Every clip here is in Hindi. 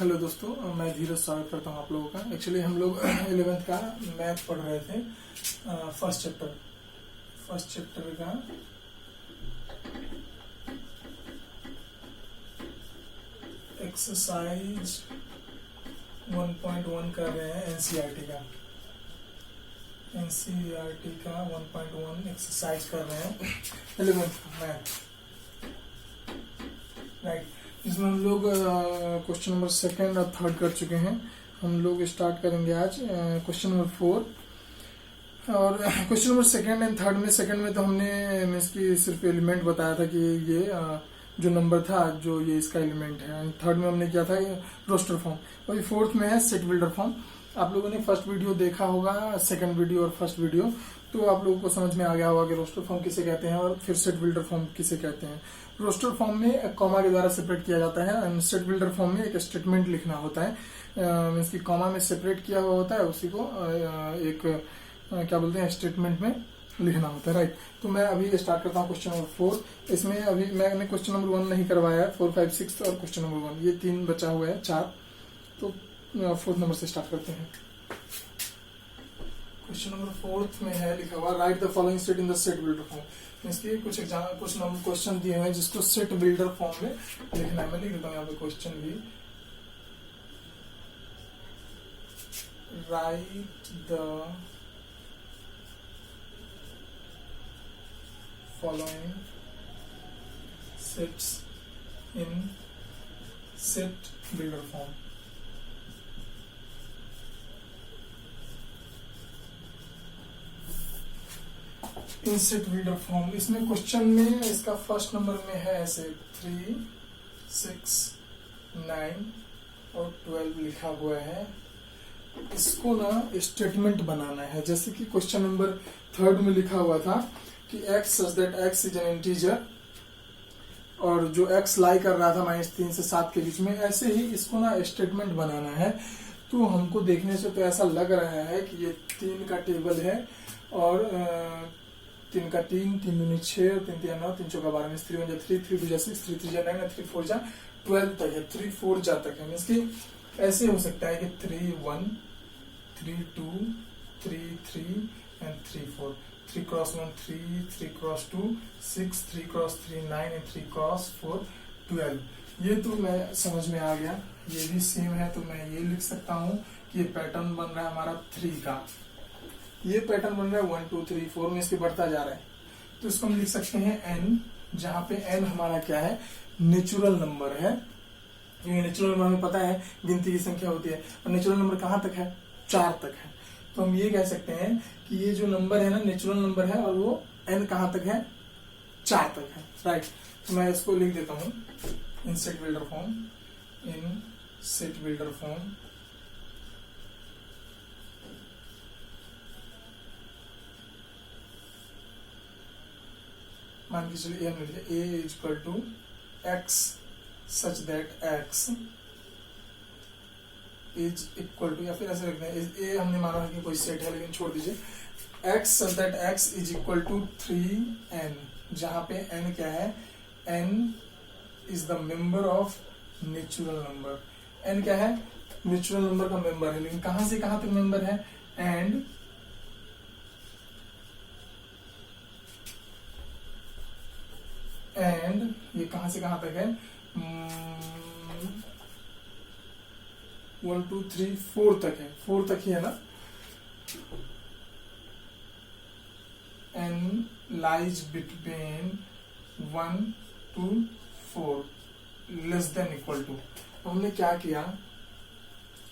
हेलो दोस्तों, मैं धीरज स्वागत करता हूँ आप लोगों का। एक्चुअली हम लोग 11th का मैथ पढ़ रहे थे। फर्स्ट चैप्टर का एक्सरसाइज 1.1 कर रहे हैं। एनसीईआरटी का 1.1 एक्सरसाइज कर रहे हैं 11th मैथ, राइट। इसमें हम लोग क्वेश्चन नंबर 2 और 3 कर चुके हैं। हम लोग स्टार्ट करेंगे आज क्वेश्चन नंबर 4। और क्वेश्चन नंबर 2 एंड 3 में, सेकंड में तो हमने इसकी सिर्फ एलिमेंट बताया था कि ये जो नंबर था जो ये इसका एलिमेंट है। थर्ड में हमने किया था रोस्टर फॉर्म, और ये फोर्थ में है सेट बिल्डर फॉर्म। आप लोगों ने फर्स्ट वीडियो देखा होगा, सेकंड वीडियो और फर्स्ट वीडियो, तो आप लोगों को समझ में आ गया होगा कि रोस्टर फॉर्म किसे कहते हैं और फिर सेट बिल्डर फॉर्म किसे कहते हैं। रोस्टर फॉर्म में कॉमा के द्वारा सेपरेट किया जाता है, एंड सेट बिल्डर फॉर्म में एक स्टेटमेंट लिखना होता है। मीन्स की कॉमा में सेपरेट किया हुआ होता है, उसी को एक क्या बोलते हैं स्टेटमेंट में लिखना होता है, राइट। तो मैं अभी स्टार्ट करता हूँ क्वेश्चन नंबर 4। इसमें अभी मैंने क्वेश्चन नंबर 1 नहीं करवाया है, 4, 5, 6 और क्वेश्चन नंबर 1, ये 3 बचा हुआ है, 4। तो 4th नंबर से स्टार्ट करते हैं। क्वेश्चन नंबर 4 में है लिखा हुआ, right the following state in the set builder form. इसके कुछ क्वेश्चन दिए हुए हैं जिसको सेट बिल्डर फॉर्म में लिखना है। मैं लिख देता हूँ यहाँ पे क्वेश्चन भी, right the following sets in set builder form। In set builder form, इसमें क्वेश्चन में इसका फर्स्ट नंबर में है ऐसे 3, 6, 9 और 12 लिखा हुआ है। इसको ना स्टेटमेंट बनाना है, जैसे कि क्वेश्चन नंबर 3 में लिखा हुआ था कि x such that x is an integer, और जो x लाई कर रहा था -3 से 7 के बीच में, ऐसे ही इसको ना स्टेटमेंट बनाना है। तो हमको देखने से तो ऐसा लग रहा है कि ये 3 का टेबल है, और 3 का 3, 3 दूनी 6, 3 3 9, 3 चौका 12 में 3 1 जा 3, 3 2 जा 6, 3 3 जा 9, 3 4 जा 12 तक है, 3 4 जा तक है। इसकी ऐसे हो सकता है कि 3 1, 3 2, 3 3 and 3 4, 3 cross 1 3, 3 cross 2 6, 3 cross 3 9 and 3 cross 4 12। ये तो मैं समझ में आ गया, ये भी सेम है। तो मैं ये लिख सकता हूँ कि ये पैटर्न बन रहा है हमारा 3 का, ये पैटर्न बन रहा है 1 2 3 4 में, इसके बढ़ता जा रहा है। तो इसको हम लिख सकते हैं n, जहाँ पे n हमारा क्या है, नेचुरल नंबर है। क्योंकि नेचुरल नंबर हमें पता है गिनती की संख्या होती है, और नेचुरल नंबर कहाँ तक है, 4 तक है। तो हम ये कह सकते हैं कि ये जो नंबर है ना नेचुरल नंबर है, और वो n कहाँ तक है, 4 तक है, राइट। तो मैं इसको लिख देता हूँ in set builder form, in set builder form मान के चलिए a is equal to x such that x is equal to, या फिर ऐसे रखते हैं, ए हमने माना है कि कोई सेट है, लेकिन छोड़ दीजिए, x such that x is equal to 3n, जहां पे n क्या है, n is the member of natural number. n क्या है, नेचुरल नंबर का मेंबर है, लेकिन कहां से कहां तक मेंबर है, एंड ये कहां से कहां तक है, 1 2 3 4 तक है, 4 तक ही है ना। n lies between 1 to 4 less than equal to. तो हमने क्या किया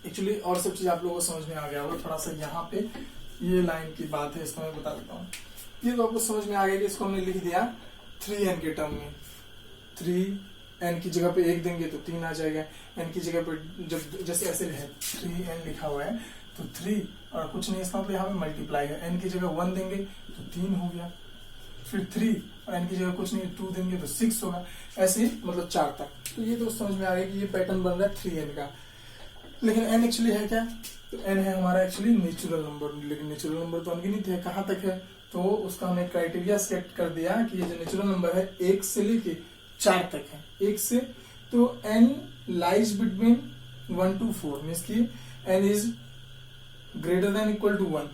एक्चुअली, और सब चीज आप लोगों को समझ में आ गया होगा। थोड़ा सा यहाँ पे ये लाइन की बात है, इसको मैं बता देता हूँ। ये तो आपको समझ में आ गया कि इसको हमने लिख दिया 3n के टर्म में। 3n की जगह पे 1 देंगे तो 3 आ जाएगा, n की जगह पे जब जैसे ऐसे है 3n लिखा हुआ है तो 3 और कुछ नहीं, इसका मतलब यहाँ पे मल्टीप्लाई है। n की जगह 1 देंगे तो 3 हो गया, फिर 3 और n की जगह कुछ नहीं 2 देंगे तो 6 होगा, ऐसे ही मतलब 4 तक। तो ये तो समझ में आ गया कि ये पैटर्न बन रहा है 3n का। लेकिन n एक्चुअली है क्या, तो n है हमारा एक्चुअली नेचुरल नंबर, लेकिन नेचुरल नंबर तो अनगिनत है, कहाँ तक है, तो उसका हमने क्राइटेरिया सेट कर दिया कि ये जो नेचुरल नंबर है 1 से लेके 4 तक है, 1 से, तो n lies between 1 to 4 means की n is greater than equal to 1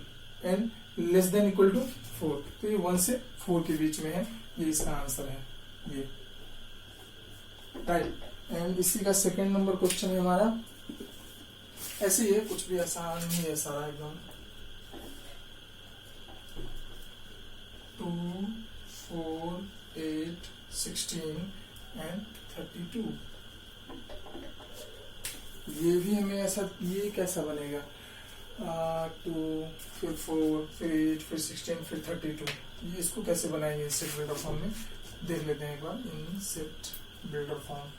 and less than equal to 4, तो ये 1 से 4 के बीच में है, ये इसका आंसर है ये, राइट। एंड इसी का सेकंड नंबर क्वेश्चन है हमारा, ऐसे ही है, कुछ भी आसान नहीं है सारा एकदम। 2, 4, 8, 16 एंड 32। ये भी हमें ऐसा, ये कैसा बनेगा, 2 फिर 4 फिर 8 फिर 16 फिर 32, ये इसको कैसे बनाएंगे सेट बिल्डर फॉर्म में, देख लेते हैं एक बार इन सेट बिल्डर फॉर्म।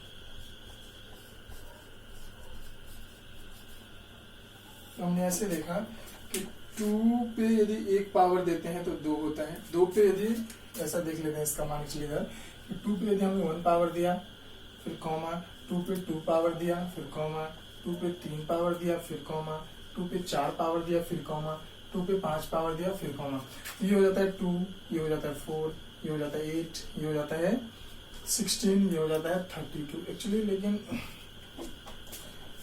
तो हमने ऐसे देखा कि 2 पे यदि एक पावर देते हैं तो 2 होता है, 2 पे यदि, ऐसा देख लेते हैं इसका मान चलिए इधर कि 2 पे यदि हमने 1 पावर दिया फिर कॉमा, 2 पे 2 पावर दिया फिर कॉमा, 2 पे 3 पावर दिया फिर कॉमा, 2 पे 4 पावर दिया फिर कॉमा, 2 पे 5 पावर दिया फिर कॉमा, ये हो जाता है 2, ये हो जाता है 4, ये हो जाता है 8, ये हो जाता है 16, ये हो जाता है 32 एक्चुअली। लेकिन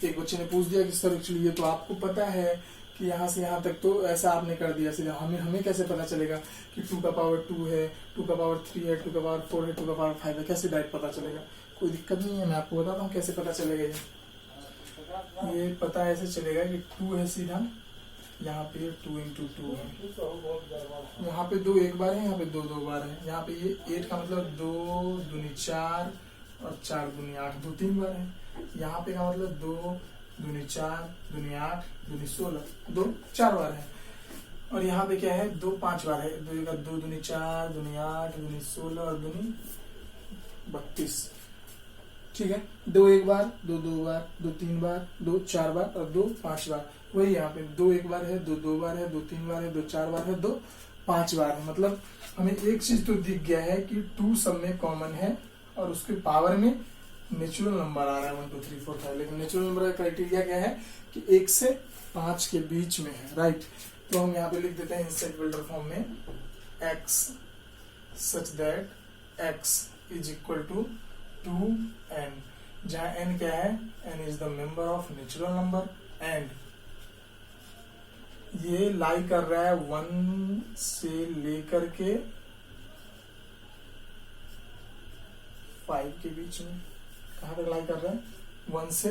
एक बच्चे ने पूछ दिया कि सर एक्चुअली ये तो आपको पता है कि यहाँ से यहाँ तक तो ऐसा आपने कर दिया, सीधा हमें कैसे पता चलेगा कि 2 का पावर 2 है, 2 का पावर 3 है, 2 का पावर 4 है, 2 का पावर 5 है, कैसे डायरेक्ट पता चलेगा? कोई दिक्कत नहीं है, मैं आपको बताता हूँ कैसे पता चलेगा। ये पता ऐसे चलेगा कि 2 है सीधा, यहाँ पे 2 into 2 है, यहाँ पे 2 एक बार है, यहाँ पे 2 2 बार है, यहाँ पे ये 8 का मतलब 2 दूनी 4 और 4 दूनी 8, 2 3 बार है, यहाँ पे का मतलब 2 दूनी 4 दूनी 8 दूनी 16, 2 4 बार है, और यहाँ पे क्या है 2 5 बार है, 2 का 2 दूनी 4 दूनी 8 दूनी 16 और दूनी 32, ठीक है। 2 एक बार, 2 2 बार, 2 3 बार, 2 4 बार और 2 5 बार, वही यहाँ पे 2 एक बार है, 2 2 बार है, 2 3 बार है, 2 4 बार है, 2 5 बार है। मतलब हमें एक चीज तो दिख गया है कि 2 सब में कॉमन है और उसके पावर में नेचुरल नंबर आ रहा है 1 2 3 4 5, लेकिन नेचुरल नंबर का क्राइटेरिया क्या है कि 1 से 5 के बीच में है, राइट। तो हम यहाँ पे लिख देते हैं इंसेट बिल्डर फॉर्म में x such that x is equal to 2n, जहाँ n क्या है, n is the member of natural number and ये लाई कर रहा है 1 से लेकर के 5 के बीच में। कहाँ तक लाई कर रहा है, 1 से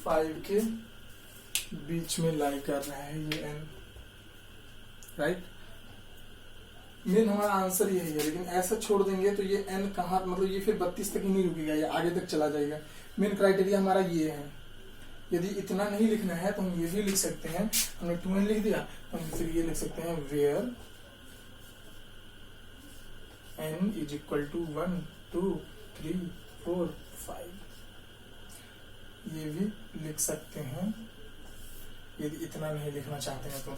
5 के बीच में लाई कर रहा है ये n, राइट। मेन हमारा आंसर ये है, लेकिन ऐसा छोड़ देंगे तो ये n कहाँ, मतलब ये फिर 32 तक ही नहीं रुकेगा, ये आगे तक चला जाएगा। मेन क्राइटेरिया हमारा ये है। यदि इतना नहीं लिखना है तो हम ये भी लिख सकते हैं, हमने 2n लिख दिया तो हम फिर ये लिख सकते हैं where n is equal to 1 2 3 4 5, ये भी लिख सकते हैं यदि इतना नहीं लिखना चाहते हैं तो,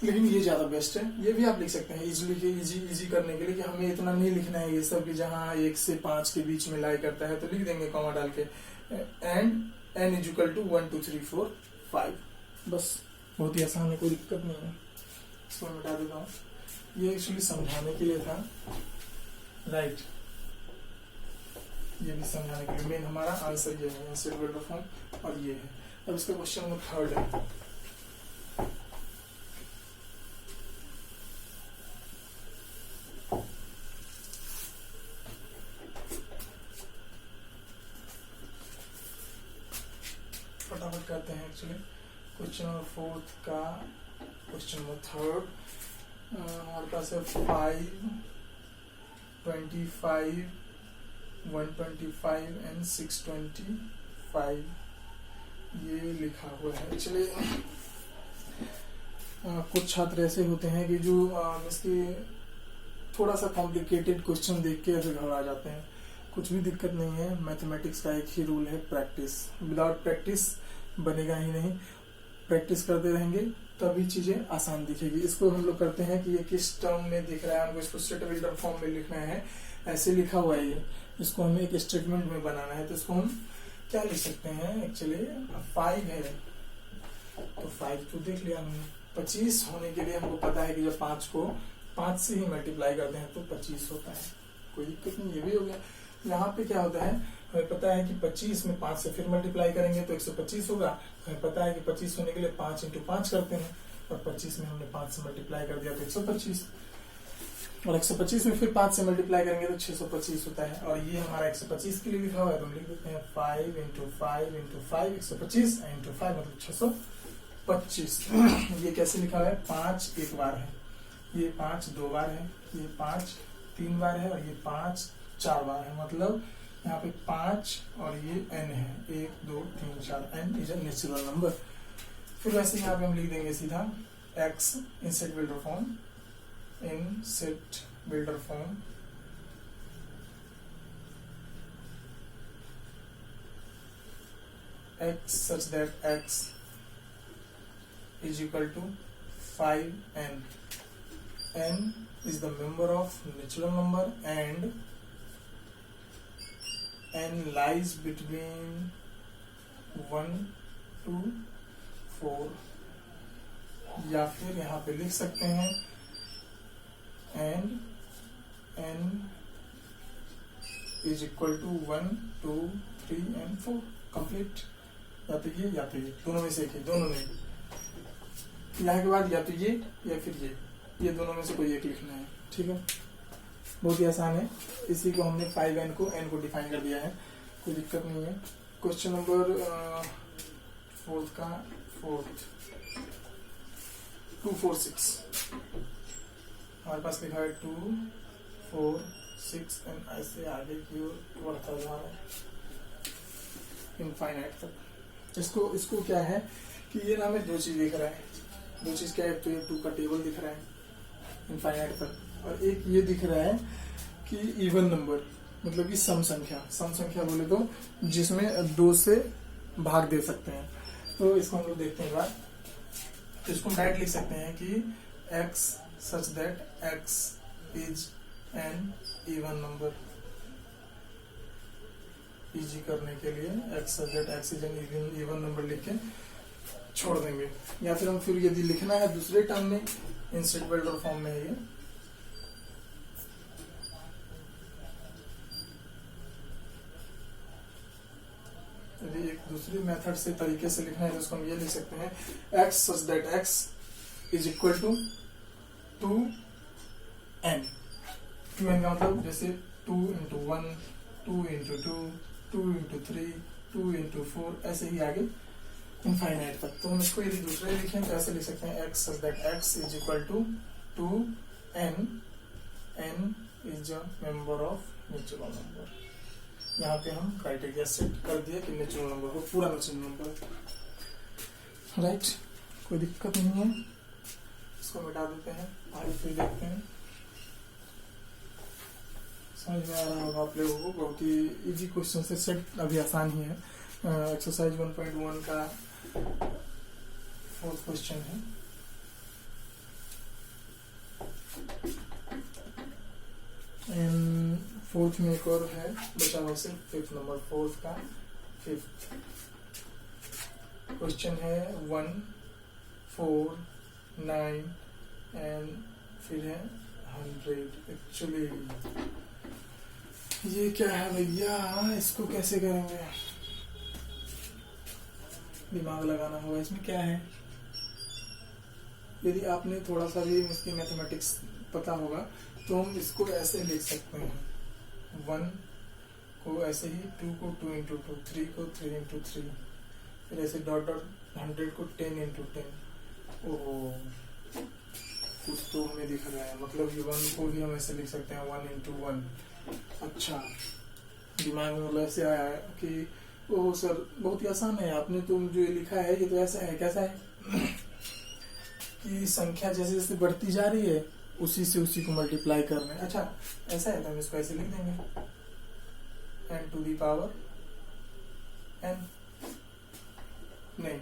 लेकिन ये ज्यादा बेस्ट है। ये भी आप लिख सकते हैं इजी करने के लिए कि हमें इतना नहीं लिखना है ये सब, कि जहाँ 1 से 5 के बीच में लाई करता है तो लिख देंगे कॉमा डाल के and n is equal to 1 2 3 4 5, बस बहुत ही आसान है, कोई दिक्कत नहीं है। इसको मैं मिटा देता हूँ, ये एक्चुअली समझाने के लिए था, राइट। ये भी समझाने के लिए, मेन हमारा आंसर ये है इंसेट बिल्डर फॉर्म, और ये है। अब इसका क्वेश्चन नंबर 3 है, फटाफट करते हैं। एक्चुअली क्वेश्चन नंबर 4 का क्वेश्चन नंबर 3 हमारे पास है 5 25 125 एंड 625, ये लिखा हुआ है। एक्चुअली कुछ छात्र ऐसे होते हैं कि जो इसके थोड़ा सा कॉम्प्लिकेटेड क्वेश्चन देख के ऐसे घबरा जाते हैं। कुछ भी दिक्कत नहीं है, मैथमेटिक्स का एक ही रूल है, प्रैक्टिस। विदाउट प्रैक्टिस बनेगा ही नहीं, प्रैक्टिस करते रहेंगे तभी चीजें आसान दिखेगी। इसको हम लोग करते हैं कि ये किस टर्म में दिख रहा है, हमको इसको सेट बिल्डर फॉर्म में लिखना है, ऐसे लिखा हुआ है ये, इसको हमें एक स्टेटमेंट में बनाना है। तो इसको हम क्या लिख सकते हैं, एक्चुअली 5 है तो 5 तो देख लिया हमने, 25 होने के लिए हमको पता है कि जब 5 को 5 से ही मल्टीप्लाई करते हैं तो 25 होता है, कोई दिक्कत नहीं, ये भी हो गया। यहाँ पे क्या होता है हमें पता है कि 25 में 5 से फिर मल्टीप्लाई करेंगे तो 125 होगा। हमें पता है कि 25 होने के लिए 5 इंटू 5 करते हैं, और 25 में हमने 5 से मल्टीप्लाई कर दिया तो 125, और 125 में फिर 5 से मल्टीप्लाई करेंगे तो 625 होता है। और ये हमारा 125 के लिए लिखा हुआ है, तो हम लिख देते हैं 5 इंटू 5 इंटू 5, 125 इंटू 5 मतलब 625। ये कैसे लिखा हुआ है, 5 एक बार है, ये 5 दो बार है, ये 5 3 बार है, और ये 5 4 बार है। मतलब यहाँ पे 5 और ये n है, 1 2 3 4, n is a natural number. फिर वैसे यहाँ पे हम लिख देंगे सीधा x in set builder form, in set builder form x such that x is equal to 5n. n is the member of natural number and n lies between 1 to 4, या फिर यहाँ पे लिख सकते हैं and n is equal to 1 2 3 and 4 complete. या तो ये दोनों में से एक है, दोनों नहीं। यहाँ के बाद या तो ये या फिर ये दोनों में से कोई एक लिखना है। ठीक है, बहुत ही आसान है। इसी को हमने 5n को n को डिफाइन कर दिया है, कोई दिक्कत नहीं है। क्वेश्चन नंबर 246 हमारे पास लिखा है 2 4 6 एंड ऐसे आगे की ओर बढ़ता जा रहा है इनफाइनाइट तक। इसको क्या है कि ये ना हमें दो चीज दिख रहा है, दो चीज क्या है, तो ये 2 का टेबल दिख रहा है इनफाइनाइट तक, और एक ये दिख रहा है कि इवन नंबर, मतलब कि सम संख्या बोले तो जिसमें 2 से भाग दे सकते हैं। तो इसको हम लोग देखते हैं बार, तो इसको डायरेक्ट लिख सकते हैं कि x such that x is an even number। Easy करने के लिए x such that x is an even number लिख के छोड़ देंगे, या फिर हम फिर यदि लिखना है दूसरे टर्म में इंस्टेड बिल्डर फॉर्म में है ये, यदि एक दूसरी मेथड से तरीके से लिखना है तो उसको हम ये लिख सकते हैं x such that x is equal to 2n। 2n का मतलब जैसे 2 into 1 2 into 2 2 into 3 2 into 4 ऐसे ही आगे इनफाइनाइट तक। तो हम इसको यदि दूसरे लिखें तो ऐसे लिख सकते हैं x such that x is equal to 2n, n is a member of natural number। यहाँ पे हम क्राइटेरिया सेट कर दिए कि नेचुरल नंबर हो, पूरा नेचुरल नंबर, राइट, कोई दिक्कत नहीं है। इसको मिटा देते हैं, आगे फिर देखते हैं। समझ में आ रहा होगा आप लोगों को, बहुत ही इजी क्वेश्चन से सेट अभी आसान ही है। एक्सरसाइज 1.1 का 4th क्वेश्चन है। एंड 4th में एक और है बचा हुआ से 5th नंबर, 4th का 5th क्वेश्चन है 1 4 9 एंड फिर है 100। एक्चुअली ये क्या है भैया, इसको कैसे करेंगे, दिमाग लगाना होगा। इसमें क्या है, यदि आपने थोड़ा सा भी इसकी मैथमेटिक्स पता होगा तो हम इसको ऐसे लिख सकते हैं, 1 को ऐसे ही, 2 को 2 इंटू 2, 3 को 3 इंटू 3, फिर ऐसे डॉट डॉट 100 को 10 इंटू 10। ओहो, कुछ तो हमें दिख रहा है, मतलब कि 1 को भी हम ऐसे लिख सकते हैं 1 इंटू 1। अच्छा, दिमाग में मतलब ऐसे आया कि ओह सर बहुत ही आसान है, आपने तो जो लिखा है ये तो ऐसा है, कैसा है कि संख्या जैसे जैसे बढ़ती जा रही है उसी से उसी को मल्टीप्लाई करना है। अच्छा ऐसा है तो हम इसको ऐसे लिख देंगे n to the power n, नहीं,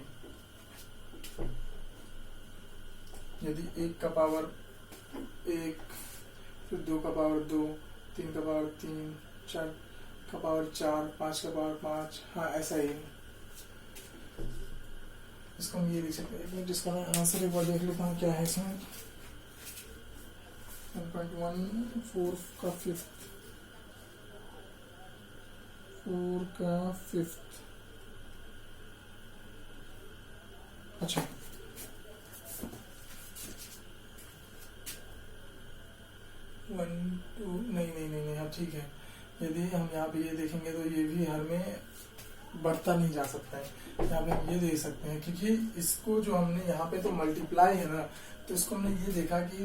यदि 1 का पावर 1, फिर 2 का पावर 2, 3 का पावर 3, 4 का पावर 4, 5 का पावर 5, हाँ ऐसा ही है। इसको हम ये लिख सकते हैं। एक मिनट इसका मैं आंसर एक बार देख लेता हूँ क्या है इसमें। 1.1 4 का 5th 4 का 5th, अच्छा 1 2 नहीं, हाँ ठीक है। यदि हम यहाँ पे ये देखेंगे तो ये भी हर में बढ़ता नहीं जा सकता है। यहाँ पे हम ये देख सकते हैं क्योंकि इसको जो हमने यहाँ पे तो मल्टीप्लाई है ना, तो इसको हमने ये देखा कि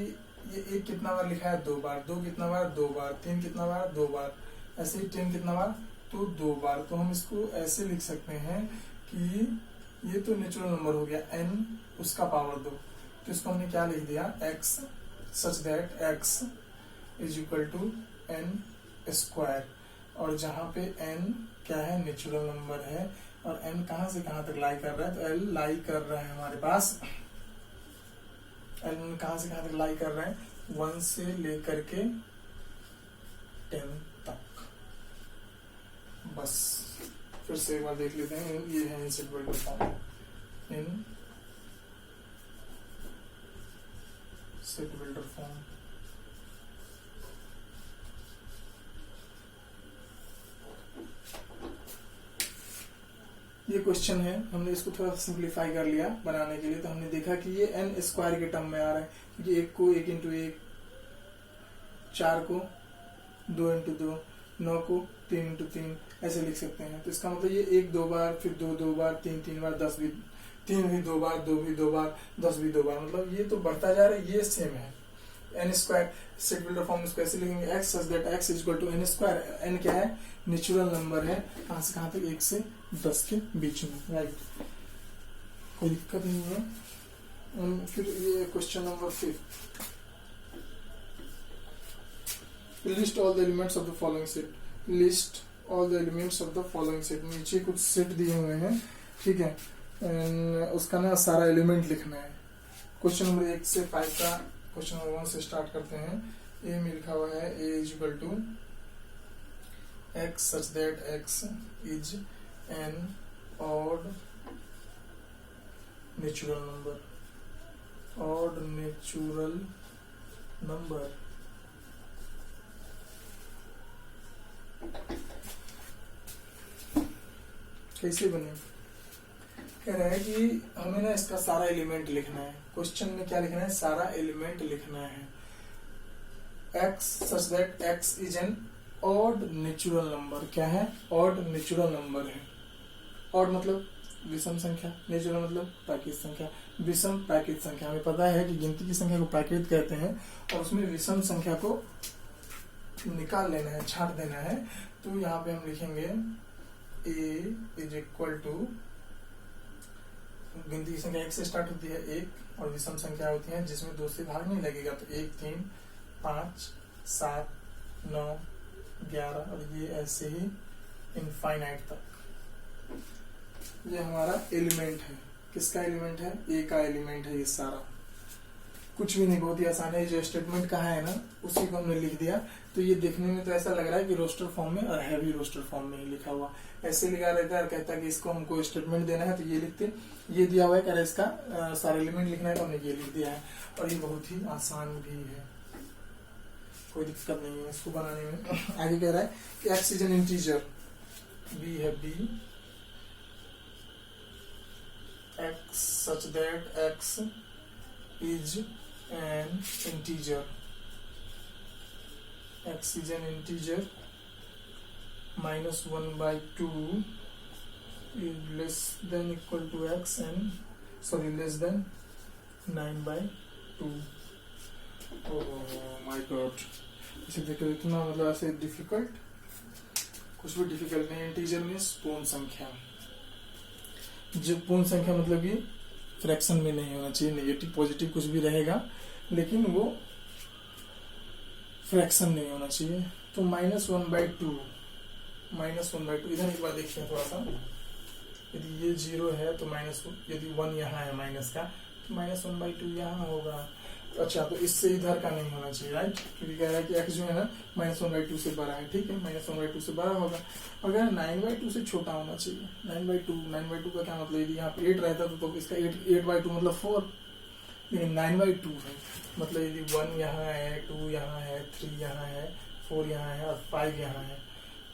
ये 1 कितना बार लिखा है 2 बार, 2 कितना बार 2 बार, 3 कितना बार 2 बार, ऐसे ही 10 कितना बार तो 2 बार। तो हम इसको ऐसे लिख सकते हैं कि ये तो नेचुरल नंबर हो गया n उसका पावर 2, तो इसको हमने क्या लिख दिया x such that x is equal to n square, और जहाँ पे n क्या है नेचुरल नंबर है, और n कहाँ से कहाँ तक लाई कर रहा है, तो l लाई कर रहा है हमारे पास, l कहाँ से कहाँ तक लाई कर रहा है 1 से लेकर के 10 तक। बस फिर से एक बार देख लेते हैं, ये है in set builder form, in set builder form. ये क्वेश्चन है, हमने इसको थोड़ा सिंप्लीफाई कर लिया बनाने के लिए, तो हमने देखा कि ये n स्क्वायर के टर्म में आ रहा है, क्योंकि 1 को 1 इंटू 1, 4 को 2 इंटू 2, 9 को 3 इंटू 3 ऐसे लिख सकते हैं। तो इसका मतलब ये 1 2 बार, फिर 2 2 बार, 3 3 बार, 10 भी 3 भी 2 बार, 2 भी 2 बार, 10 भी 2 बार, मतलब ये तो बढ़ता जा रहा है, ये सेम है। n square set builder form इसको ऐसे लिखेंगे x such that x is equal to n square, n क्या है नेचुरल नंबर है, कहाँ से कहाँ तक 1 से 10 के बीच में, राइट, कोई दिक्कत नहीं है। फिर ये question number 5, list all the elements of the following set, list all the elements of the following set. नीचे कुछ सेट दिए हुए हैं, ठीक है, उसका ना सारा एलिमेंट लिखना है। क्वेश्चन नंबर 1 से 5 का क्वेश्चन नंबर 1 से स्टार्ट करते हैं। ए में लिखा हुआ है a is equal to x such that x is an odd natural number, odd natural number. कैसे बने, कह रहा है कि हमें ना इसका सारा एलिमेंट लिखना है। क्वेश्चन में क्या लिखना है, सारा एलिमेंट लिखना है। x such that x is an odd natural number, क्या है ऑड नेचुरल नंबर है। ऑड मतलब विषम संख्या, नेचुरल मतलब प्राकृत संख्या, विषम प्राकृत संख्या। हमें पता है कि गिनती की संख्या को प्राकृत कहते हैं, और उसमें विषम संख्या को निकाल लेना है, छांट देना है। तो यहाँ पे हम लिखेंगे a इज इक्वल टू, गिनती की संख्या 1 से स्टार्ट होती है 1, और विषम संख्या होती है जिसमें 2 से भाग नहीं लगेगा, तो 1 3 5 7 9 11, और ये ऐसे ही इनफाइनाइट तक। ये हमारा एलिमेंट है, किसका एलिमेंट है, ए का एलिमेंट है। ये सारा कुछ भी नहीं, बहुत ही आसान है। जो स्टेटमेंट कहा है ना उसी को हमने लिख दिया। तो ये देखने में तो ऐसा लग रहा है कि रोस्टर फॉर्म में, और है भी रोस्टर फॉर्म में ही लिखा हुआ। ऐसे लिखा रहता है, कहता है कि इसको हमको स्टेटमेंट देना है तो ये लिखते, ये दिया हुआ है, कह रहा है इसका सारा एलिमेंट लिखना है तो हमने ये लिख दिया है। और ये बहुत ही आसान भी है, कोई दिक्कत नहीं है इसको बनाने में। आगे कह रहा है कि x is an integer, b है b, x such that x is an integer, x is an integer, -1/2 is less than equal to x and less than 9/2। oh my god, इसे देखो इतना मतलब ऐसे डिफिकल्ट, कुछ भी डिफिकल्ट नहीं। इंटीजर मीन्स पूर्ण संख्या, जो पूर्ण संख्या मतलब कि फ्रैक्शन में नहीं होना चाहिए, नेगेटिव पॉजिटिव कुछ भी रहेगा लेकिन वो फ्रैक्शन नहीं होना चाहिए। तो -1/2, इधर एक बार देखिए थोड़ा सा, यदि ये 0 है तो यदि 1 यहाँ है माइनस का, तो -1/2 यहाँ होगा। अच्छा, तो इससे इधर का नहीं होना चाहिए, राइट, क्योंकि कह रहा है कि x जो है ना -1/2 से बड़ा है, ठीक है, -1/2 से बड़ा होगा। अगर 9/2 से छोटा होना चाहिए, 9/2 का क्या मतलब, यदि यहाँ पे 8 रहता तो इसका 8/2 मतलब 4, लेकिन 9/2 है, मतलब यदि 1 यहाँ है, 2 यहाँ है, 3 यहाँ है, 4 यहाँ है और 5 यहाँ है,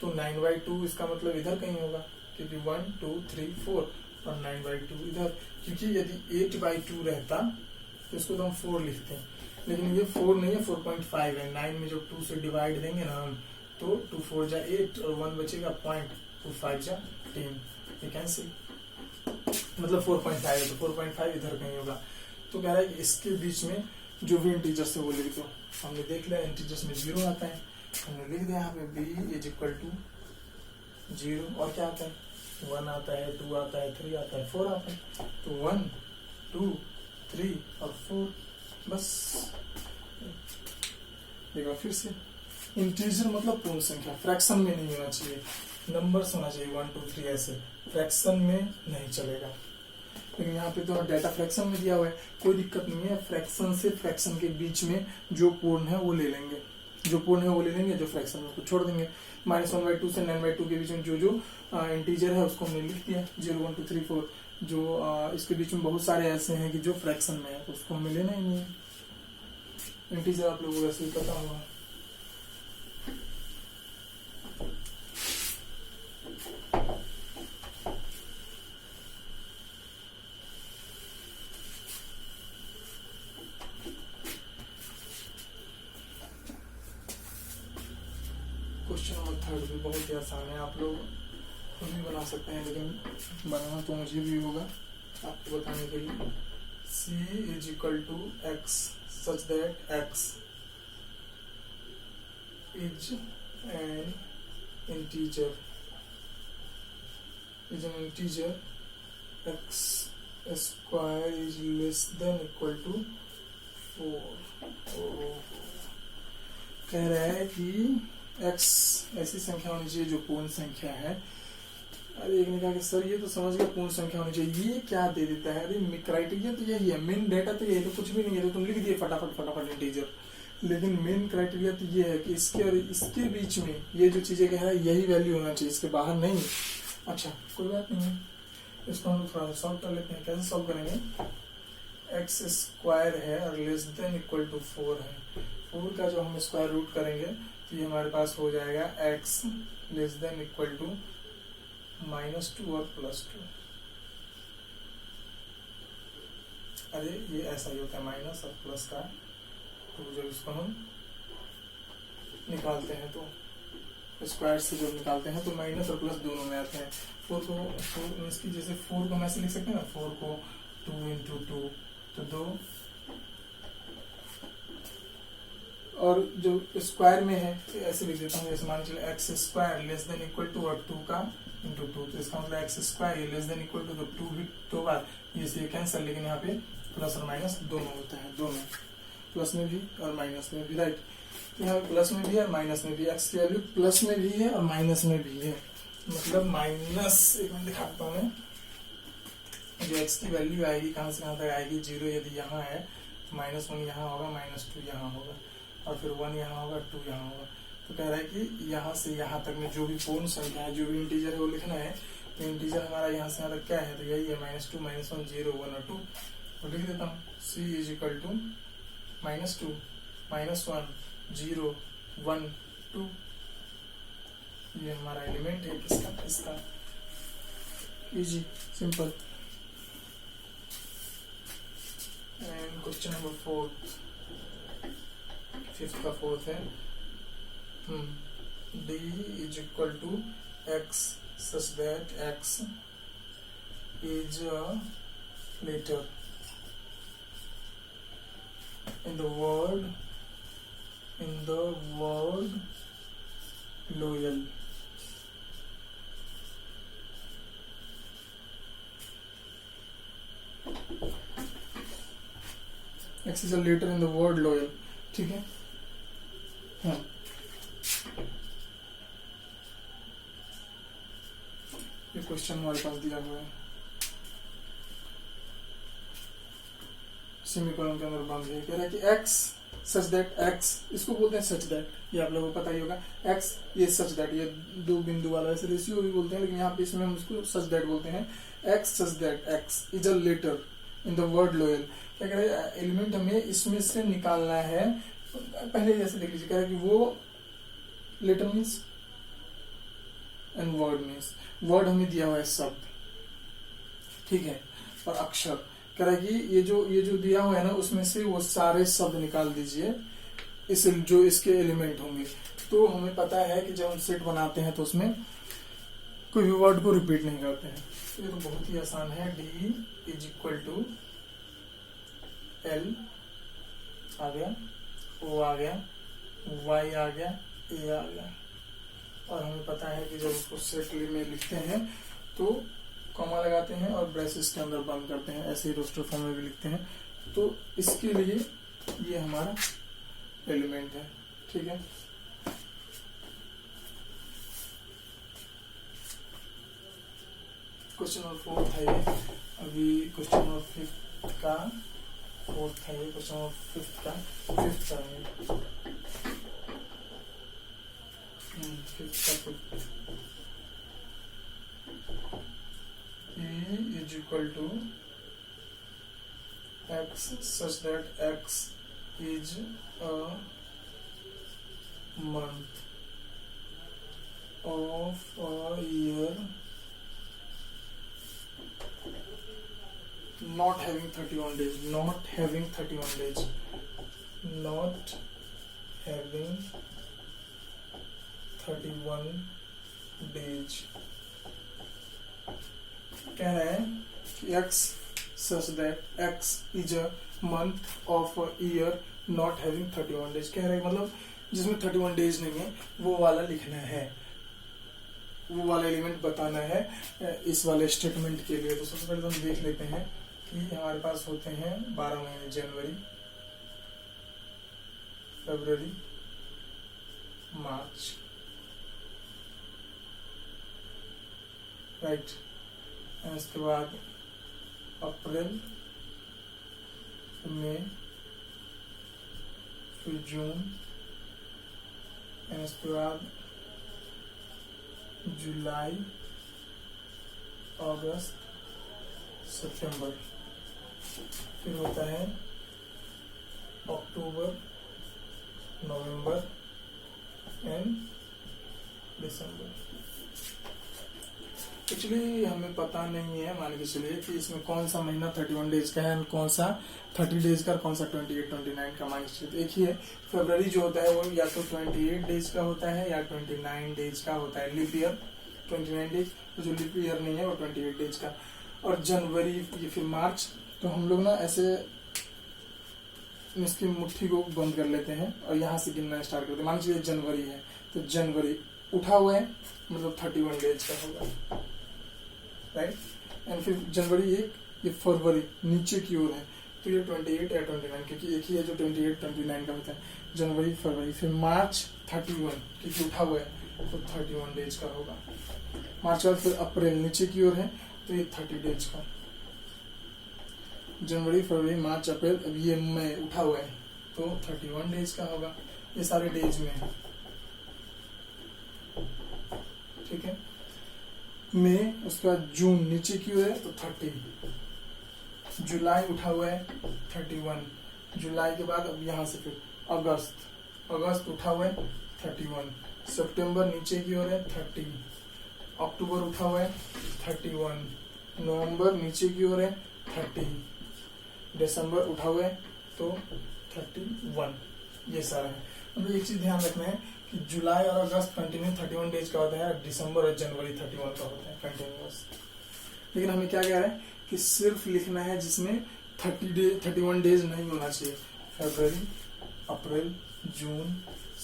तो 9/2 इसका मतलब इधर कहीं होगा, क्योंकि 1 2 3 4 और 9/2 इधर, क्योंकि यदि 8/2 रहता तो इसको तो हम 4 लिखते हैं, लेकिन ये 4 नहीं है, 4.5 है। 9 में जो 2 से डिवाइड देंगे ना हम, तो 2 4 जा 8 और 1 बचेगा पॉइंट, 2 5 जा 10, यू कैन सी, मतलब 4.5 है, तो 4.5 इधर कहीं होगा। तो कह रहा है कि इसके बीच में जो भी इंटीजर्स है वो लिख दो। हमने देख लिया इंटीजर्स में 0 आता है, हमने लिख दिया यहाँ पे b इज इक्वल टू 0, और क्या आता है 1 आता है, 2 आता है, 3 आता है, 4 आता है, तो 1 2 3 और 4, बस। देखो फिर से, इंटीजर मतलब पूर्ण संख्या, फ्रैक्शन में नहीं होना चाहिए, नंबर्स होना चाहिए 1 2 3 ऐसे, फ्रैक्शन में नहीं चलेगा। लेकिन यहाँ पे तो डाटा फ्रैक्शन में दिया हुआ है, कोई दिक्कत नहीं है, फ्रैक्शन से फ्रैक्शन के बीच में जो पूर्ण है वो ले लेंगे, जो पूर्ण है वो ले लेंगे, जो फ्रैक्शन है उसको छोड़ देंगे। -1/2 से 9/2 के बीच में जो जो इंटीजर है उसको हमने लिख दिया, 0 1 2 3 4। जो इसके बीच में बहुत सारे ऐसे हैं कि जो फ्रैक्शन में है, तो उसको हमें लेना ही नहीं है। इंटीजर आप लोगों को वैसे ही पता होगा। क्वेश्चन नंबर 3 भी बहुत ही आसान है, आप लोग खुद भी बना सकते हैं, लेकिन बनाना तो मुझे भी होगा आपको बताने के लिए। c is equal to x such that x is an integer, x square is less than equal to 4। कह रहा है कि x ऐसी संख्या होनी चाहिए जो पूर्ण संख्या है। अरे एक ने कहा कि सर ये तो समझ गया पूर्ण संख्या होनी चाहिए, ये क्या दे देता है? अरे क्राइटेरिया तो यही है, मेन डेटा तो यही, तो कुछ भी नहीं है, तो तुम लिख दिए फटाफट इंटीजर। लेकिन मेन क्राइटेरिया तो ये है कि इसके और इसके बीच में ये जो चीजें कह रहा है यही वैल्यू होना चाहिए, इसके बाहर नहीं। अच्छा कोई बात नहीं है, इसको हम थोड़ा सा सॉल्व कर लेते हैं। कैसे सॉल्व करेंगे? एक्स स्क्वायर है और लेस देन इक्वल टू 4 है, 4 का जो हम स्क्वायर रूट करेंगे तो ये हमारे पास हो जाएगा x less than equal to -2 और +2। अरे ये ऐसा ही होता है, माइनस और प्लस का 2, जब इसको हम निकालते हैं तो स्क्वायर से जब निकालते हैं तो माइनस और प्लस दोनों में आते हैं। 4 को इसकी जैसे 4 को हम ऐसे लिख सकते हैं ना, 4 को 2 × 2 तो 2, और जो स्क्वायर में है तो ऐसे लिख देता हूँ, जैसे मान चलिए x square less than equal to और 2 का इंटू 2, तो इसका मतलब x square less than equal to, तो 2 भी 2 बार ये से कैंसिल, लेकिन यहाँ पे प्लस और माइनस दोनों होता है, दोनों प्लस में भी और माइनस में भी, राइट। यहाँ पे प्लस में भी है और माइनस में भी, एक्स की वैल्यू प्लस में भी है और माइनस में भी है, मतलब माइनस, एक मिनट दिखाता हूँ मैं, जो एक्स की वैल्यू आएगी कहाँ से कहाँ तक आएगी, 0 यदि यहाँ है तो -1 यहाँ होगा, -2 यहाँ होगा, और फिर 1 यहाँ होगा, 2 यहाँ होगा। तो कह रहा है कि यहाँ से यहाँ तक में जो भी पूर्ण संख्या है, जो भी इंटीजर है वो लिखना है। तो इंटीजर हमारा यहाँ से यहाँ तक क्या है, तो यही है -2 -1 0 1 और 2। तो लिख देता हूँ c इज इक्वल टू -2 -1 0 1 2। ये हमारा एलिमेंट है किसका, इसका। Easy simple. And question number 4, 5th का 4th है, d is equal to x such that x is a letter in the word loyal. X is a letter in the word loyal, ठीक है। हाँ, ये क्वेश्चन हमारे पास दिया हुआ है, सेमीकोलन के अंदर बंद है। कह रहा है कि x सच दैट, x इसको बोलते हैं सच दैट, ये आप लोगों को पता ही होगा। x ये सच दैट, ये 2 बिंदु वाला, ऐसे रेशियो भी बोलते हैं, लेकिन यहाँ पे इसमें हम इसको सच दैट बोलते हैं। x such that x is a letter in the word loyal. क्या कह रहे हैं, एलिमेंट हमें इसमें से निकालना है। पहले जैसे देख लीजिए, कह रहा है कि वो letter means and word means, word हमें दिया हुआ है शब्द, ठीक है, और अक्षर कह रहा है कि ये जो दिया हुआ है ना उसमें से वो सारे शब्द निकाल दीजिए, इस जो इसके एलिमेंट होंगे। तो हमें पता है कि जब हम सेट बनाते हैं तो उसमें कोई भी वर्ड को रिपीट नहीं करते हैं। तो ये तो बहुत ही आसान है। D is equal to L आ गया, O आ गया, Y आ गया, A आ गया, और हमें पता है कि जब उसको सेट में लिखते हैं तो कॉमा लगाते हैं और ब्रेसेस के अंदर बंद करते हैं, ऐसे ही रोस्टर फॉर्म में भी लिखते हैं। तो इसके लिए ये हमारा एलिमेंट है, ठीक है। क्वेश्चन नंबर 4 था ये, अभी क्वेश्चन नंबर 5 का 4 था ये, क्वेश्चन नंबर 5 का 5 था ये, 5 का E is equal to X such that X is a month of a year not having 31 days, not having 31 days, not having 31 days। कह रहे हैं कि X such that X is a month of a year not having 31 days। कह रहे हैं मतलब जिसमें 31 डेज नहीं है वो वाला लिखना है, वो वाला एलिमेंट बताना है इस वाले स्टेटमेंट के लिए। तो सबसे पहले हम देख लेते हैं कि हमारे पास होते हैं 12 महीने, जनवरी, फरवरी, मार्च, राइट। इसके बाद अप्रैल, मई, फिर जून, इसके बाद जुलाई, अगस्त, सितंबर, फिर होता है अक्टूबर, नवंबर एंड दिसंबर। एक्चुअली हमें पता नहीं है, मान के चलिए कि इसमें कौन सा महीना 31 डेज का है, कौन सा 30 डेज का, कौन सा 28, 29 का। मान के चलिए एक ही है, फरवरी जो होता है वो या तो 28 डेज का होता है या 29 डेज का होता है, लीप ईयर 29 डेज, तो जो लीप ईयर नहीं है वो 28 डेज का। और जनवरी, ये फिर मार्च। तो हम लोग ना ऐसे इसकी मुट्ठी को बंद कर लेते हैं और यहाँ से गिनना स्टार्ट करते हैं। मान लीजिए जनवरी है तो जनवरी उठा हुआ है मतलब 31 डेज का होगा, राइट। एंड फिर जनवरी एक, ये फरवरी नीचे की ओर है तो ये 28 या 29, क्योंकि एक ही है जो 28, 29 का होता है, जनवरी, फरवरी। फिर मार्च 31, क्योंकि उठा हुआ है तो 31 डेज का होगा। मार्च के बाद फिर अप्रैल नीचे की ओर है तो ये 30 डेज का। जनवरी, फरवरी, मार्च, अप्रैल, अब ये मई उठा हुआ है तो 31 डेज का होगा। ये सारे डेज में है, ठीक है। मई, उसके बाद जून नीचे की ओर है तो 30, जुलाई उठा हुआ है 31, जुलाई के बाद अब यहाँ से फिर अगस्त, अगस्त उठा हुआ है 31, सितंबर नीचे की ओर है 30, अक्टूबर उठा हुआ है 31, नवंबर नीचे की ओर है 30, दिसंबर उठा हुआ है तो 31। ये सारा है। मतलब एक चीज ध्यान रखना है कि जुलाई और अगस्त कंटिन्यू 31 डेज का होता है, दिसंबर और जनवरी 31 का होता है कंटिन्यूअस। लेकिन हमें क्या कह रहा है कि सिर्फ लिखना है जिसमें 31 डेज नहीं होना चाहिए। फरवरी, अप्रैल, जून,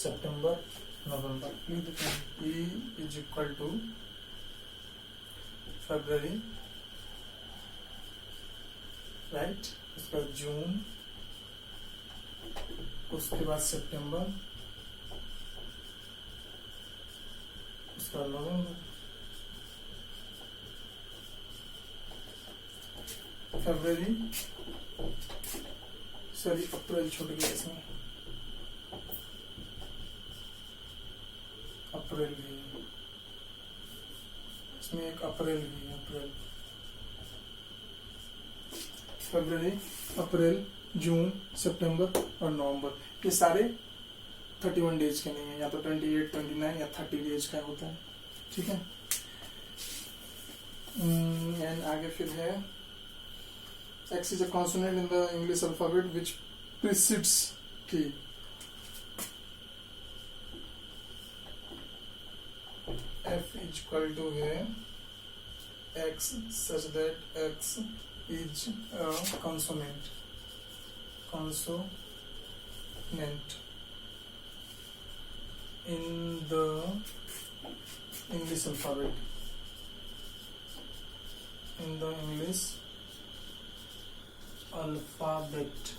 सितंबर, नवंबर। लिख देते हैं E इज इक्वल टू फरवरी, राइट, उसके बाद जून, उसके बाद सितंबर, उसके बाद नवंबर, फरवरी, सॉरी अप्रैल छूट गया इसमें, अप्रैल भी है इसमें, एक अप्रैल भी है, अप्रैल, फरवरी, अप्रैल, जून, सितंबर और नवंबर। ये सारे 31 डेज के नहीं है, या तो 28, 29 या 30 डेज का होता है, ठीक है। एंड आगे फिर है X is a consonant in the English alphabet which precedes K. F is equal to है X such that X is a consonant. Consonant in the English alphabet. In the English alphabet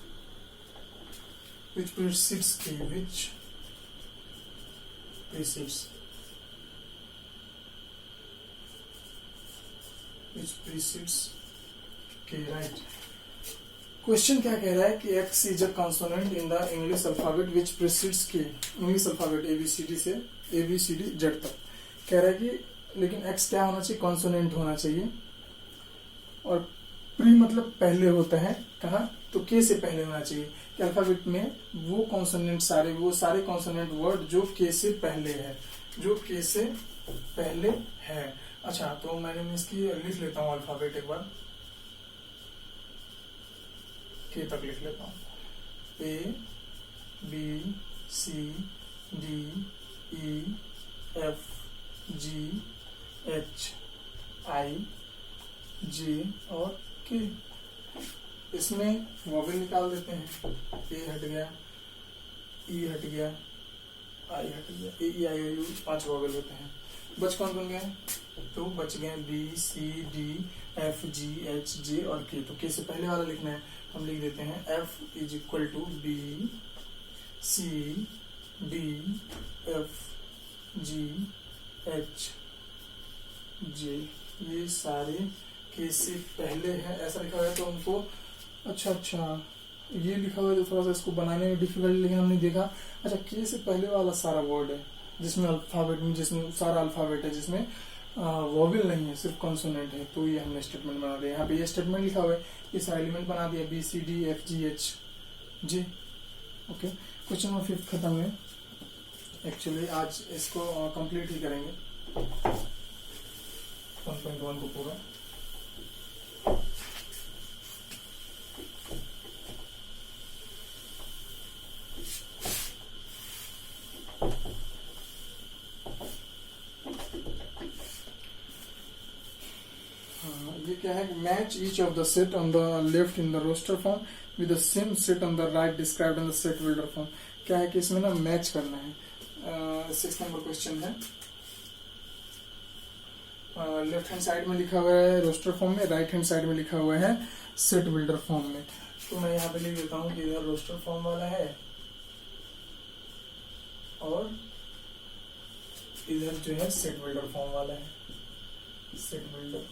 which precedes K, which precedes K, right. Question क्या कह रहा है कि X is a consonant in the English alphabet which precedes K. English alphabet ABCD से ABCD Z तक कह रहा है कि लेकिन X क्या होना चाहिए, कॉन्सोनेंट होना चाहिए, और प्री मतलब पहले होता है, कहा तो के से पहले होना चाहिए कि अल्फाबेट में वो कॉन्सोनेंट सारे कॉन्सोनेंट वर्ड जो के से पहले है, अच्छा तो मैंने इसकी लिख लेता हूँ अल्फाबेट एक बार, के तक लिख लेता हूँ, ABCDEFGHIJ और के। इसमें वॉवेल निकाल देते हैं, ए हट गया, ई हट गया, आई हट गया, ए ई आई यू 5 वॉवेल होते हैं। बच कौन बन गए, तो बच गए BCDFGHJ और के। तो के से पहले वाला लिखना है, हम लिख देते हैं F is equal to BCDFGHJ, ये सारे के से पहले है, ऐसा लिखा हुआ है। तो हमको अच्छा ये लिखा हुआ है, तो थोड़ा सा इसको बनाने में डिफिकल्ट, लेकिन हमने देखा अच्छा के से पहले वाला सारा वर्ड है जिसमें अल्फाबेट में, जिसमें सारा अल्फाबेट है, जिसमें वॉवेल नहीं है, सिर्फ कॉन्सोनेंट है, तो ये हमने स्टेटमेंट बना दिया। यहाँ पे ये स्टेटमेंट लिखा हुआ है, ये सारा एलिमेंट बना दिया BCDFGHJ। ओके, क्वेश्चन नंबर 5 खत्म है। एक्चुअली आज इसको कंप्लीट ही करेंगे 1.1 को पूरा। ये क्या है, match each of the set on the left in the roster form with the same set on the right described in the set builder form. क्या है कि इसमें ना मैच करना है। 6 नंबर क्वेश्चन है, लेफ्ट हैंड साइड में लिखा हुआ है रोस्टर फॉर्म में, राइट हैंड साइड में लिखा हुआ है सेट बिल्डर फॉर्म में। तो मैं यहाँ पे लिख देता हूँ कि इधर रोस्टर फॉर्म वाला है और इधर जो है सेट बिल्डर फॉर्म वाला है, सेट बिल्डर।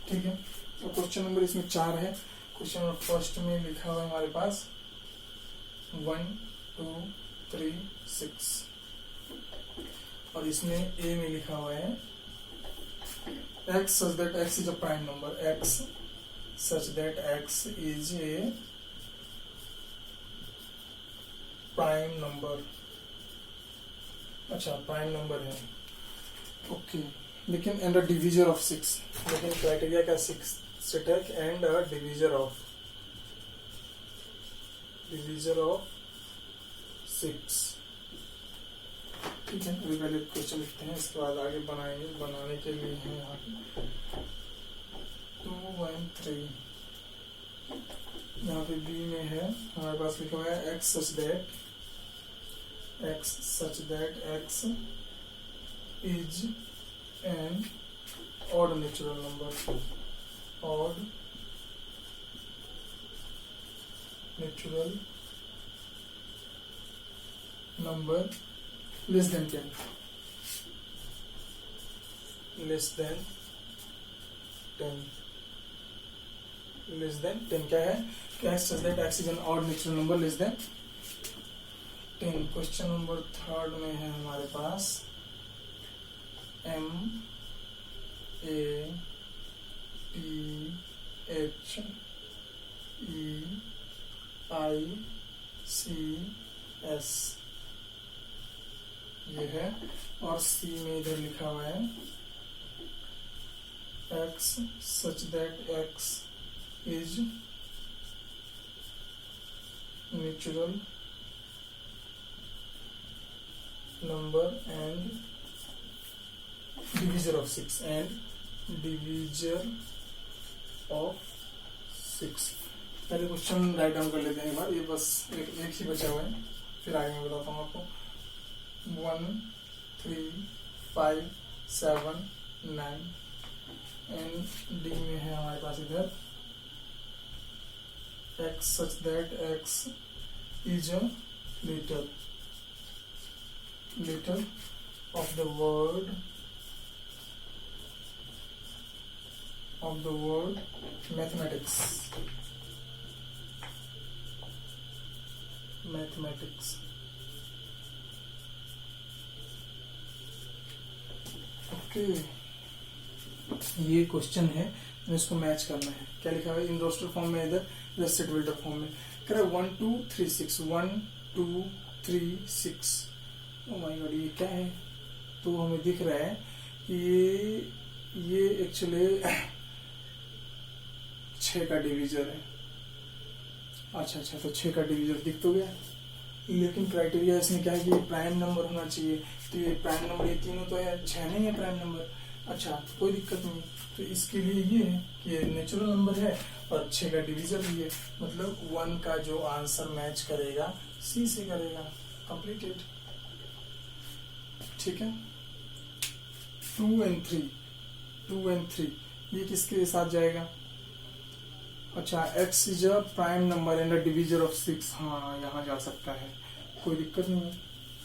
ठीक है, तो क्वेश्चन नंबर इसमें 4 है। क्वेश्चन नंबर फर्स्ट में लिखा हुआ है हमारे पास 1 2 3 6 और इसमें ए में लिखा हुआ है x such that x is a prime number, x such that x is a prime number। अच्छा प्राइम नंबर है, ओके। लेकिन एंड अ डिवीजर ऑफ 6, लेकिन क्राइटेरिया का 6 सेट है एंड अ डिवीजर ऑफ 6। ठीक है, अभी पहले क्वेश्चन लिखते हैं, इसके बाद आगे बनाएंगे। बनाने के लिए है यहाँ 2 1 3। यहाँ पे बी में है हमारे पास लिखा हुआ है x such that x is an odd natural number, odd natural number less than 10, less than 10 क्या है, क्या है, such that x is an odd natural number less than 10। Question number 3 में है हमारे पास MATHEICS ये है, और सी में इधर लिखा हुआ है x such that x is natural number and divisor of 6 and divisor of 6। पहले क्वेश्चन राइट डाउन कर लेते हैं एक बार, ये बस एक ही बचा हुआ है, फिर आगे मैं बताता हूँ आपको। 1 3 5 7 9 एंड डी में है हमारे पास इधर x such that x is a letter of the word mathematics। Okay, ये क्वेश्चन है, इसको मैच करना है। क्या लिखा हुआ है? इन रोस्टर फॉर्म में, इधर सेट बिल्डर फॉर्म में। कह रहा है 1 2 3 6 1 2 3 6। ओ माय गॉड, ये क्या है? तो हमें दिख रहा है कि ये एक्चुअली 6 का डिवीजर है। अच्छा, तो 6 का डिवीजर दिख तो गया, लेकिन क्राइटेरिया इसमें क्या है कि ये प्राइम नंबर होना चाहिए। तो ये प्राइम नंबर, ये तीनों तो है, 6 नहीं है प्राइम नंबर। अच्छा, कोई दिक्कत नहीं। तो इसके लिए ये है कि ये नेचुरल नंबर है और 6 का डिवीजर भी है, मतलब 1 का जो आंसर मैच करेगा सी से करेगा। कंप्लीटेड। ठीक है। 2 and 3 ये किसके साथ जाएगा? अच्छा, x is a prime number and a divisor of 6। हाँ, यहाँ जा सकता है, कोई दिक्कत नहीं है,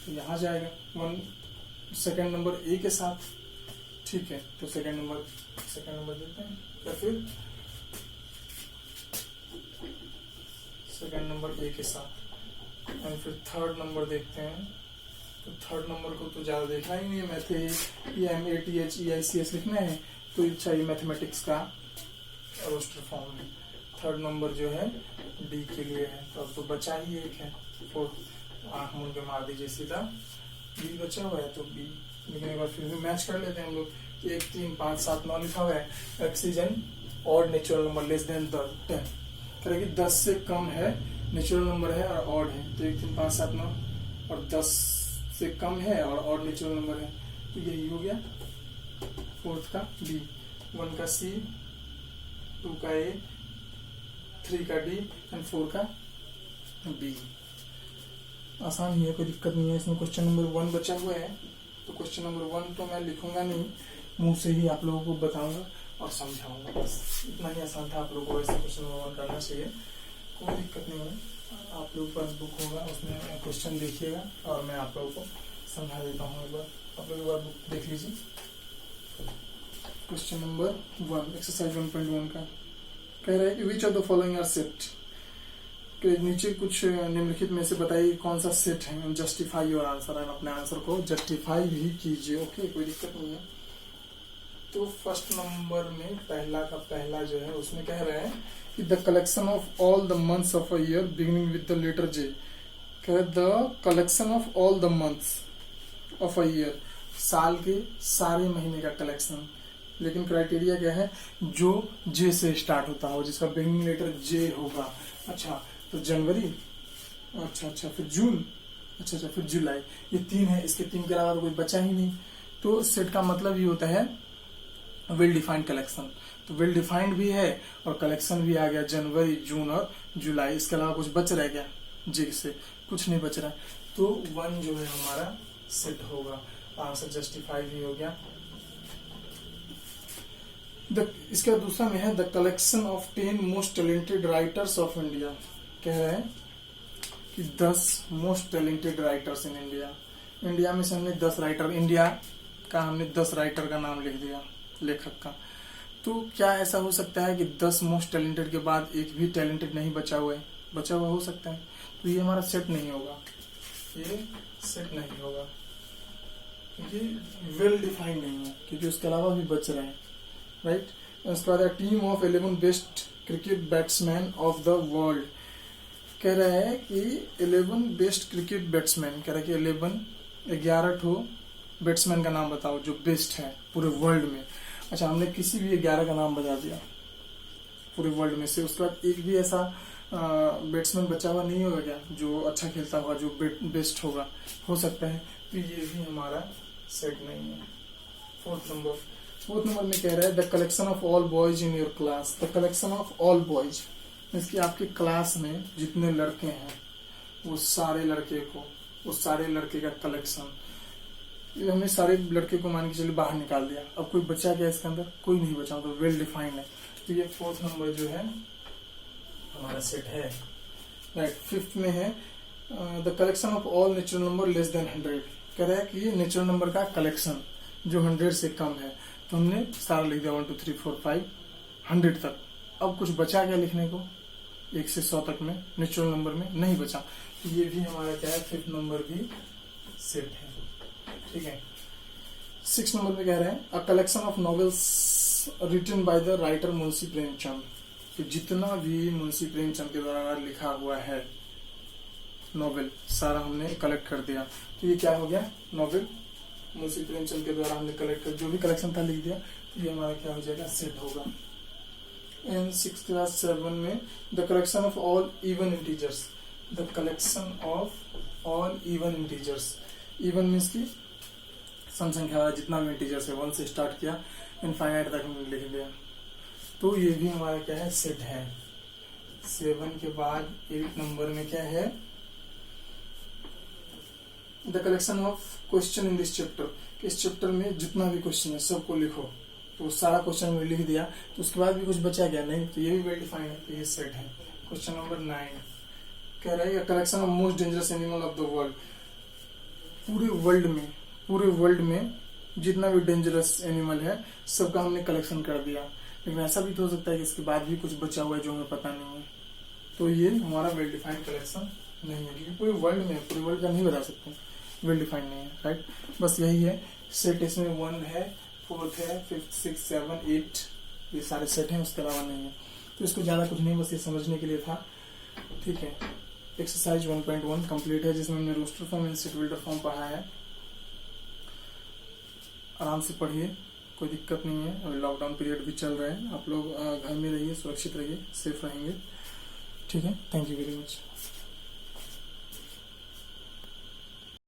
तो यहाँ जाएगा। 1 सेकेंड नंबर ए के साथ। ठीक है, तो सेकेंड नंबर देते हैं, या फिर सेकेंड नंबर ए के साथ, एंड फिर थर्ड नंबर देखते हैं। तो थर्ड नंबर को तो ज्यादा देखना ही नहीं है, MATHEICS लिखना है, तो चाहिए मैथमेटिक्स का रोस्टर फॉर्म में। थर्ड नंबर जो है डी के लिए है, तो अब तो बचा ही एक है। फोर्थ आंख मूंद के मार दीजिए सीधा, बी बचा हुआ है, तो बी लिखने के बाद फिर भी मैच कर लेते हैं हम लोग। 1 3 5 7 9 लिखा हुआ है। X is an odd natural number less than 10। करें कि 10 से कम है, नेचुरल नंबर है और ऑड है, तो 1 3 5 7 9, और 10 से कम है और ऑड नेचुरल नंबर है, तो यही हो गया फोर्थ का बी। 1 का सी, 2 का ए, 3 का डी एंड 4 का बी। आसान ही है, कोई दिक्कत नहीं है इसमें। क्वेश्चन नंबर 1 बचा हुआ है, तो क्वेश्चन नंबर 1 तो मैं लिखूंगा नहीं, मुंह से ही आप लोगों को बताऊंगा और समझाऊंगा, बस इतना ही आसान था। आप लोगों को ऐसे क्वेश्चन नंबर 1 करना चाहिए, कोई दिक्कत नहीं है। आप लोगों के पास बुक होगा, उसमें क्वेश्चन देखिएगा और मैं आप लोगों को समझा देता हूँ। एक बार आप लोग एक बार बुक देख लीजिए। क्वेश्चन नंबर 1 एक्सरसाइज 1.1 का कह रहा है कि which of the following are set. के नीचे कुछ निम्नलिखित में से बताइए कौन सा सेट है। जस्टिफाई योर आंसर, एंड अपने आंसर को जस्टिफाई भी कीजिए। ओके, कोई दिक्कत नहीं है। तो फर्स्ट नंबर में पहला का पहला जो है उसमें कह रहे हैं कि the collection of all the months of a year beginning with the letter J. कह रहे the collection of all the months of a year, साल के सारे महीने का कलेक्शन। लेकिन क्राइटेरिया क्या है? जो जे से स्टार्ट होता हो, जिसका बिगिनिंग लेटर जे होगा। अच्छा, तो जनवरी, अच्छा फिर जून, अच्छा फिर जुलाई, ये 3 है। इसके 3 के अलावा कोई बचा ही नहीं। तो सेट का मतलब ये होता है वेल डिफाइंड कलेक्शन। तो वेल डिफाइंड भी है और कलेक्शन भी आ गया, जनवरी, जून और जुलाई। इसके अलावा कुछ बच रह गया? जे से कुछ नहीं बच रहा है, तो 1 जो है हमारा सेट होगा। आंसर जस्टिफाई भी हो गया। इसका दूसरा में है the collection of 10 most talented writers of India. कह रहे हैं कि 10 most talented writers in India. India में से हमने 10 राइटर, इंडिया का हमने 10 राइटर का नाम लिख दिया, लेखक का। तो क्या ऐसा हो सकता है कि 10 मोस्ट टैलेंटेड के बाद एक भी टैलेंटेड नहीं बचा हुआ है? बचा हुआ हो सकता है, तो ये हमारा सेट नहीं होगा, ये सेट नहीं होगा, क्योंकि वेल डिफाइंड नहीं है, क्योंकि उसके अलावा भी बच रहे हैं, राइट। उसके बाद team of 11 best cricket batsman of the world. कह रहा है कि 11 बेस्ट क्रिकेट बैट्समैन, कह रहा है कि 11 11 ठो बैट्समैन का नाम बताओ जो बेस्ट है पूरे वर्ल्ड में। अच्छा, हमने किसी भी 11 का नाम बता दिया पूरे वर्ल्ड में से, उसके बाद एक भी ऐसा बैट्समैन बचा हुआ नहीं होगा क्या जो अच्छा खेलता होगा, जो बेस्ट होगा, हो सकता है। तो ये भी हमारा सेट नहीं है। फोर्थ नंबर में कह रहा है the collection of all boys in your class. The collection of all boys इसकी आपके क्लास में जितने लड़के हैं वो सारे लड़के का कलेक्शन। ये हमने सारे लड़के को मान के चलिए बाहर निकाल दिया, अब कोई बचा क्या इसके अंदर? कोई नहीं बचा, तो वेल डिफाइंड है। तो ये फोर्थ नंबर जो है हमारा सेट है। राइट, फिफ्थ में है the collection of all natural number less than 100। कह रहा है कि ये नेचुरल नंबर का कलेक्शन जो 100 से कम है। तो हमने सारा लिख दिया 1 2 3 4 5 100 तक। अब कुछ बचा क्या लिखने को? 1 से 100 तक में नेचुरल नंबर में नहीं बचा। तो ये भी हमारा क्या है, फिफ्थ नंबर भी सेट है। ठीक है। 6 नंबर में कह रहे हैं a collection of novels written by the writer Munshi Premchand. कि जितना भी मुंशी प्रेमचंद के द्वारा लिखा हुआ है नॉवेल सारा हमने कलेक्ट कर दिया। तो ये क्या हो गया, नॉवेल मुंशी प्रेमचंद के द्वारा हमने कलेक्ट कर जो भी कलेक्शन था लिख दिया। तो ये हमारा क्या हो जाएगा, सेट होगा। इन 6th क्लास 7 में the collection of all even integers. The collection of all even integers. Even means की सम संख्या वाला जितना भी इंटीजर्स है 1 से स्टार्ट किया इनफाइनाइट तक हमने लिख दिया। तो ये भी हमारा क्या है, सेट है। 7 के बाद 8 नंबर में क्या है, the collection of question in this chapter. इस चैप्टर में जितना भी क्वेश्चन है सबको लिखो। तो सारा क्वेश्चन में लिख दिया, तो उसके बाद भी कुछ बचा गया नहीं, तो ये भी वेल डिफाइंड है। तो ये सेट है। क्वेश्चन नंबर 9 कह रहा है collection of most dangerous animal of the world. पूरे वर्ल्ड में जितना भी डेंजरस एनिमल है सबका हमने कलेक्शन कर दिया। लेकिन ऐसा भी तो हो सकता है कि इसके बाद भी कुछ बचा हुआ है जो हमें पता नहीं है। तो ये हमारा वेल डिफाइंड कलेक्शन नहीं है, क्योंकि पूरे वर्ल्ड का नहीं बता सकते, वेल डिफाइंड नहीं है। राइट, बस यही है सेट। इसमें 1 है, 4th है, 5th 6 7 8 ये सारे सेट हैं, उसके अलावा नहीं है। तो इसको ज्यादा कुछ नहीं, बस ये समझने के लिए था। ठीक है। एक्सरसाइज 1.1 कंप्लीट है, जिसमें हमने roster form and set builder form पढ़ा है। आराम से पढ़िए, कोई दिक्कत नहीं है। अभी लॉकडाउन पीरियड भी चल रहा है, आप लोग घर में रहिए, सुरक्षित रहिए, सेफ रहेंगे। ठीक है, थैंक यू वेरी मच।